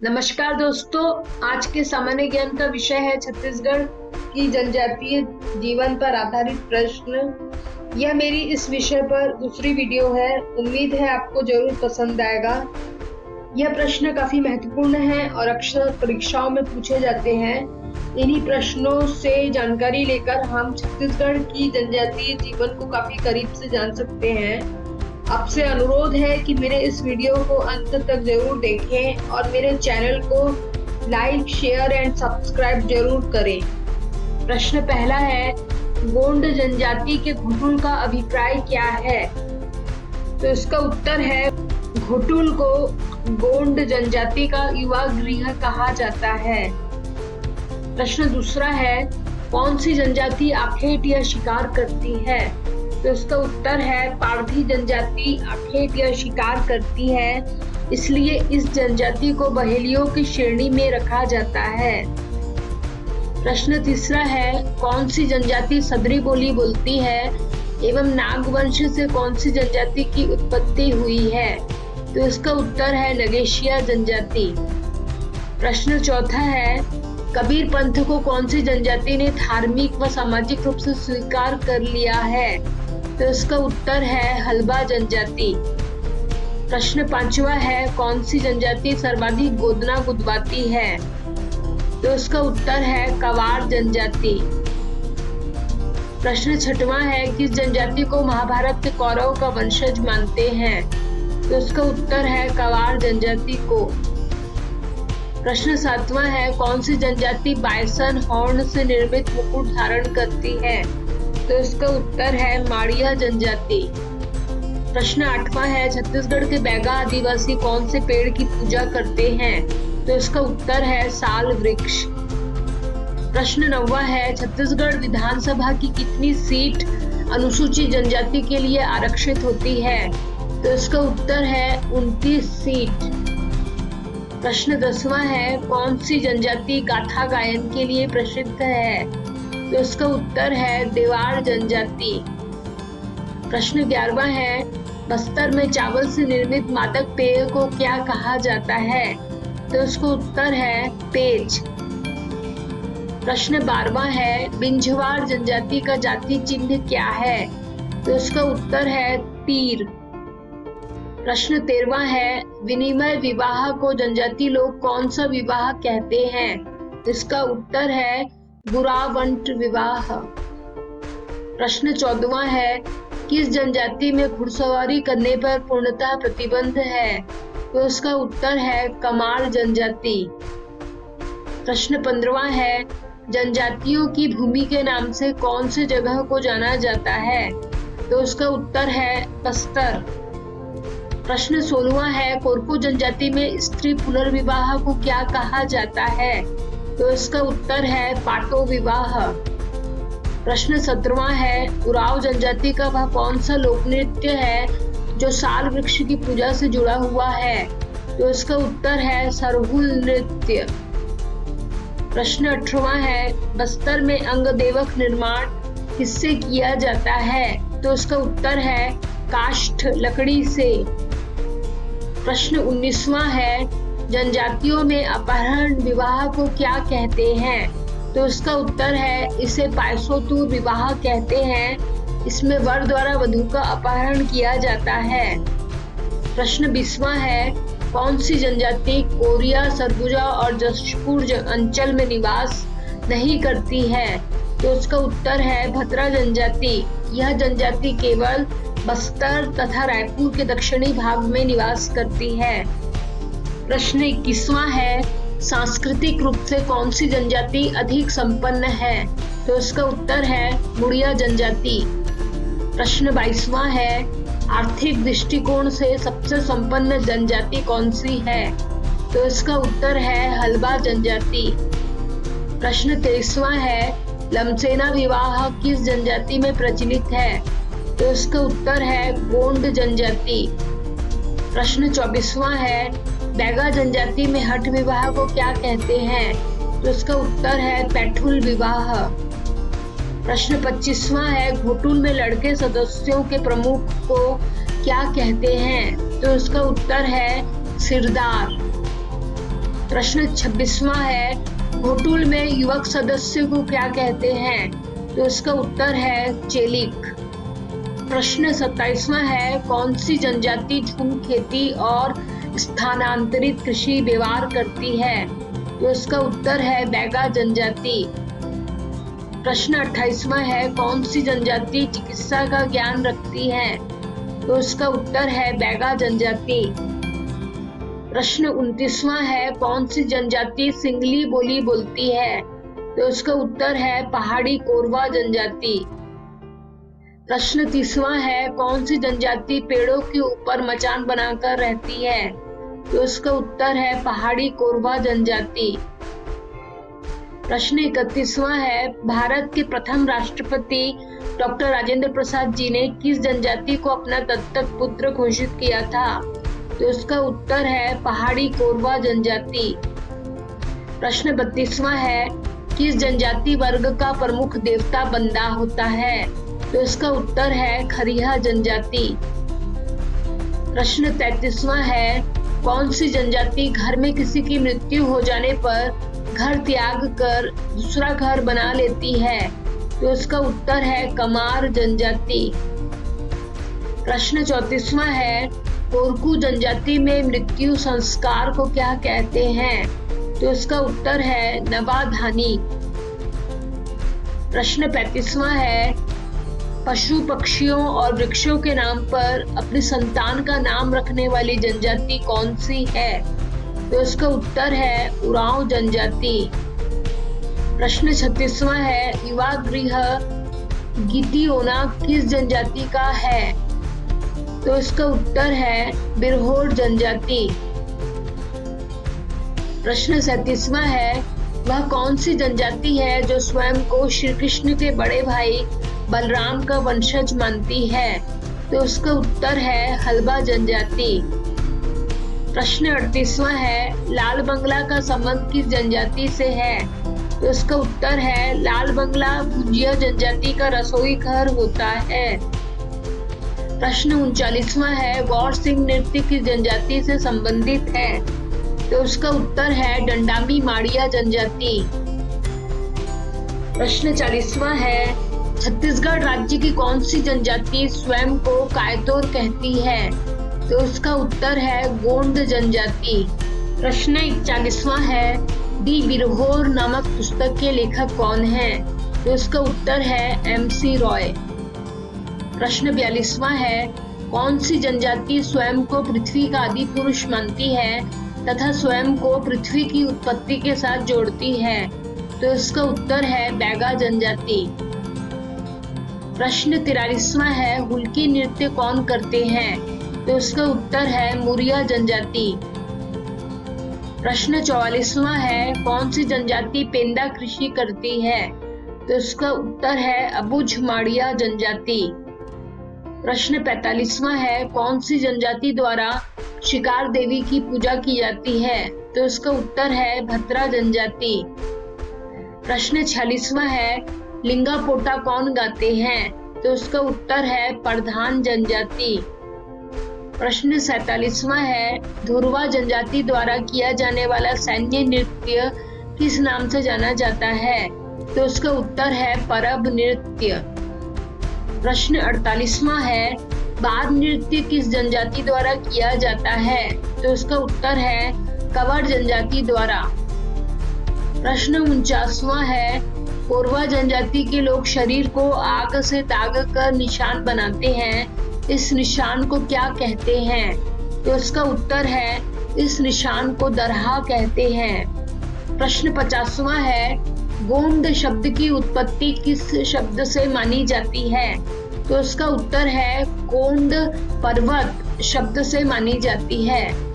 नमस्कार दोस्तों, आज के सामान्य ज्ञान का विषय है छत्तीसगढ़ की जनजातीय जीवन पर आधारित प्रश्न। यह मेरी इस विषय पर दूसरी वीडियो है। उम्मीद है आपको जरूर पसंद आएगा। यह प्रश्न काफी महत्वपूर्ण है और अक्सर परीक्षाओं में पूछे जाते हैं। इन्हीं प्रश्नों से जानकारी लेकर हम छत्तीसगढ़ की जनजातीय जीवन को काफी करीब से जान सकते हैं। आपसे अनुरोध है कि मेरे इस वीडियो को अंत तक जरूर देखें और मेरे चैनल को लाइक, शेयर एंड सब्सक्राइब जरूर करें। प्रश्न पहला है, गोंड जनजाति के घुटुल का अभिप्राय क्या है? तो इसका उत्तर है, घुटुल को गोंड जनजाति का युवा गृह कहा जाता है। प्रश्न दूसरा है, कौन सी जनजाति आखेट या शिकार करती है? तो इसका उत्तर है, पारधी जनजाति आखेट या शिकार करती है, इसलिए इस जनजाति को बहेलियों की श्रेणी में रखा जाता है। प्रश्न तीसरा है, कौन सी जनजाति सदरी बोली बोलती है एवं नागवंश से कौन सी जनजाति की उत्पत्ति हुई है? तो इसका उत्तर है, नगेशिया जनजाति। प्रश्न चौथा है, कबीर पंथ को कौन सी जनजाति ने धार्मिक व सामाजिक रूप से स्वीकार कर लिया है? तो इसका उत्तर है, हल्बा जनजाति। प्रश्न पांचवा है, कौन सी जनजाति सर्वाधिक गोदना गुदवाती है? तो इसका उत्तर है, कवार जनजाति। प्रश्न छठवां है, किस जनजाति को महाभारत के कौरव का वंशज मानते हैं? तो इसका उत्तर है, कवार जनजाति को। प्रश्न सातवां है, कौन सी जनजाति बायसन हॉर्न से निर्मित मुकुट धारण करती है? तो इसका उत्तर है, माड़िया जनजाति। प्रश्न आठवां है, छत्तीसगढ़ के बैगा आदिवासी कौन से पेड़ की पूजा करते हैं? तो इसका उत्तर है, साल वृक्ष। प्रश्न नौवां है, छत्तीसगढ़ विधानसभा की कितनी सीट अनुसूचित जनजाति के लिए आरक्षित होती है? तो इसका उत्तर है, 29 सीट। प्रश्न 10वां है, कौन सी जनजाति गाथा गायन के लिए प्रसिद्ध है? तो इसका उत्तर है, देवार जनजाति। प्रश्न 11वां है, बस्तर में चावल से निर्मित मादक पेय को क्या कहा जाता है? तो इसका उत्तर है, पेज। प्रश्न 12वां है, बिंझवार जनजाति का जाति चिन्ह क्या है? तो इसका उत्तर है, तीर। प्रश्न 13वां है, विनिमय विवाह को जनजाति लोग कौन सा विवाह कहते हैं? इसका उत्तर है, बुरावंट विवाह। प्रश्न 14वां है, किस जनजाति में घुड़सवारी करने पर पूर्णतः प्रतिबंध है? तो इसका उत्तर है, कमार जनजाति। प्रश्न 15वां है, जनजातियों की भूमि के नाम से कौन से जगह को जाना जाता है? तो इसका उत्तर है, बस्तर। प्रश्न 16वां है, कोरकू जनजाति में स्त्री पुनर्विवाह को क्या कहा जाता है? तो इसका उत्तर है, पाटो विवाह। प्रश्न 17वां है, उराव जनजाति का वह कौन सा लोक नृत्य है जो साल वृक्ष की पूजा से जुड़ा हुआ है? तो इसका उत्तर है, सरहुल नृत्य। प्रश्न 18वां है, बस्तर में अंगदेवक निर्माण किससे किया जाता है? तो इसका उत्तर है, काष्ठ लकड़ी से। प्रश्न 19वां है, जनजातियों में अपहरण विवाह को क्या कहते हैं? तो इसका उत्तर है, इसे पायसोतूर विवाह कहते हैं। इसमें वर द्वारा वधू का अपहरण किया जाता है। प्रश्न 20वां है, कौन सी जनजाति कोरिया, सरगुजा और जशपुर अंचल में निवास नहीं करती है? तो इसका उत्तर है, भद्रा जनजाति। यह जनजाति केवल बस्तर तथा रायपुर के दक्षिणी भाग में निवास करती है। प्रश्न 21वां है, सांस्कृतिक रूप से कौन सी जनजाति अधिक संपन्न है? तो इसका उत्तर है, मुड़िया जनजाति। प्रश्न 22वां है, आर्थिक दृष्टिकोण से सबसे संपन्न जनजाति कौन सी है? तो इसका उत्तर है, हल्बा जनजाति। प्रश्न 23वां है, लमसेना विवाह किस जनजाति में प्रचलित है? तो इसका उत्तर है, गोंड जनजाति। प्रश्न 24वां है, बैगा जनजाति में हठ विवाह को क्या कहते हैं? तो इसका उत्तर है, पैठुल विवाह। प्रश्न 25वां है, घुटुल में लड़के सदस्यों के प्रमुख को क्या कहते हैं? तो इसका उत्तर है, सिरदार। प्रश्न 26वां है, घोटुल में युवक सदस्य को क्या कहते हैं? तो इसका उत्तर है चेलिक। प्रश्न 27वां है, कौन सी जनजाति झूम खेती और स्थानांतरित कृषि व्यवहार करती है? तो इसका उत्तर है बैगा जनजाति। प्रश्न 28वां है, कौन सी जनजाति चिकित्सा का ज्ञान रखती है? तो इसका उत्तर है बैगा जनजाति। प्रश्न 29वां है, कौन सी जनजाति सिंगली बोली बोलती है? तो इसका उत्तर है पहाड़ी कोरवा जनजाति। प्रश्न 30वां है, कौन सी जनजाति पेड़ों के ऊपर मचान बनाकर रहती है? तो इसका उत्तर है पहाड़ी कोरवा जनजाति। प्रश्न 31वां है, भारत के प्रथम राष्ट्रपति डॉक्टर राजेंद्र प्रसाद जी ने किस जनजाति को अपना दत्तक पुत्र घोषित किया था? तो इसका उत्तर है पहाड़ी कोरवा जनजाति। प्रश्न 32वां है, किस जनजाति वर्ग का प्रमुख देवता बंदा होता है? तो इसका उत्तर है खरिया जनजाति। प्रश्न 33वां है, कौन सी जनजाति घर में किसी की मृत्यु हो जाने पर घर त्याग कर दूसरा घर बना लेती है? तो इसका उत्तर है कमार जनजाति। प्रश्न 34वां है, कोरकू जनजाति में मृत्यु संस्कार को क्या कहते हैं? तो इसका उत्तर है नवाधानी। प्रश्न 35वां है, पशु पक्षियों और वृक्षों के नाम पर अपनी संतान का नाम रखने वाली जनजाति कौन सी है? तो इसका उत्तर है उरांव जनजाति। प्रश्न 36वां है, युवा गृह गितियोना किस जनजाति का है? तो इसका उत्तर है बिरहोर जनजाति। प्रश्न 37वां है, वह कौन सी जनजाति है जो स्वयं को श्री कृष्ण के बड़े भाई बलराम का वंशज मानती है? तो उसका उत्तर है हल्बा जनजाति। प्रश्न 38वां है, लाल बंगला का संबंध किस जनजाति से है? तो इसका उत्तर है लाल बंगला भुजिया जनजाति का रसोई घर होता है। प्रश्न 39वां है, गौर सिंह नृत्य किस जनजाति से संबंधित है? तो उसका उत्तर है डंडामी माड़िया जनजाति। प्रश्न 40वां है, छत्तीसगढ़ राज्य की कौन सी जनजाति स्वयं को कायतोर कहती है? तो उसका उत्तर है गोंड जनजाति। प्रश्न 41वां है, दी बिरहोर नामक पुस्तक के लेखक कौन है? तो उसका उत्तर है MC रॉय। प्रश्न 42वां है, कौन सी जनजाति स्वयं को पृथ्वी का आदि पुरुष मानती है तथा स्वयं को पृथ्वी की उत्पत्ति के साथ जोड़ती है? तो इसका उत्तर है बैगा जनजाति। प्रश्न 43वां है, हुल्की नृत्य कौन करते हैं? तो इसका उत्तर है मुरिया जनजाति। प्रश्न 44वां है, कौन सी जनजाति पेंदा कृषि करती है? तो इसका उत्तर है अबुझ माड़िया जनजाति। प्रश्न 45वां है, कौन सी जनजाति द्वारा शिकार देवी की पूजा की जाती है? तो इसका उत्तर है भद्रा जनजाति। प्रश्न 46वां है, लिंगा पोटा कौन गाते हैं? तो इसका उत्तर है प्रधान जनजाति। प्रश्न 47वां है, धुरवा जनजाति द्वारा किया जाने वाला सैन्य नृत्य किस नाम से जाना जाता है? तो इसका उत्तर है परब नृत्य। प्रश्न 48वां है, बार नृत्य किस जनजाति द्वारा किया जाता है? तो इसका उत्तर है कवर जनजाति द्वारा। प्रश्न 49वां है, कोरवा जनजाति के लोग शरीर को आग से दाग कर निशान बनाते हैं, इस निशान को क्या कहते हैं? तो इसका उत्तर है इस निशान को दरहा कहते हैं। प्रश्न 50वां है, गोंड शब्द की उत्पत्ति किस शब्द से मानी जाती है? तो इसका उत्तर है गोंड पर्वत शब्द से मानी जाती है।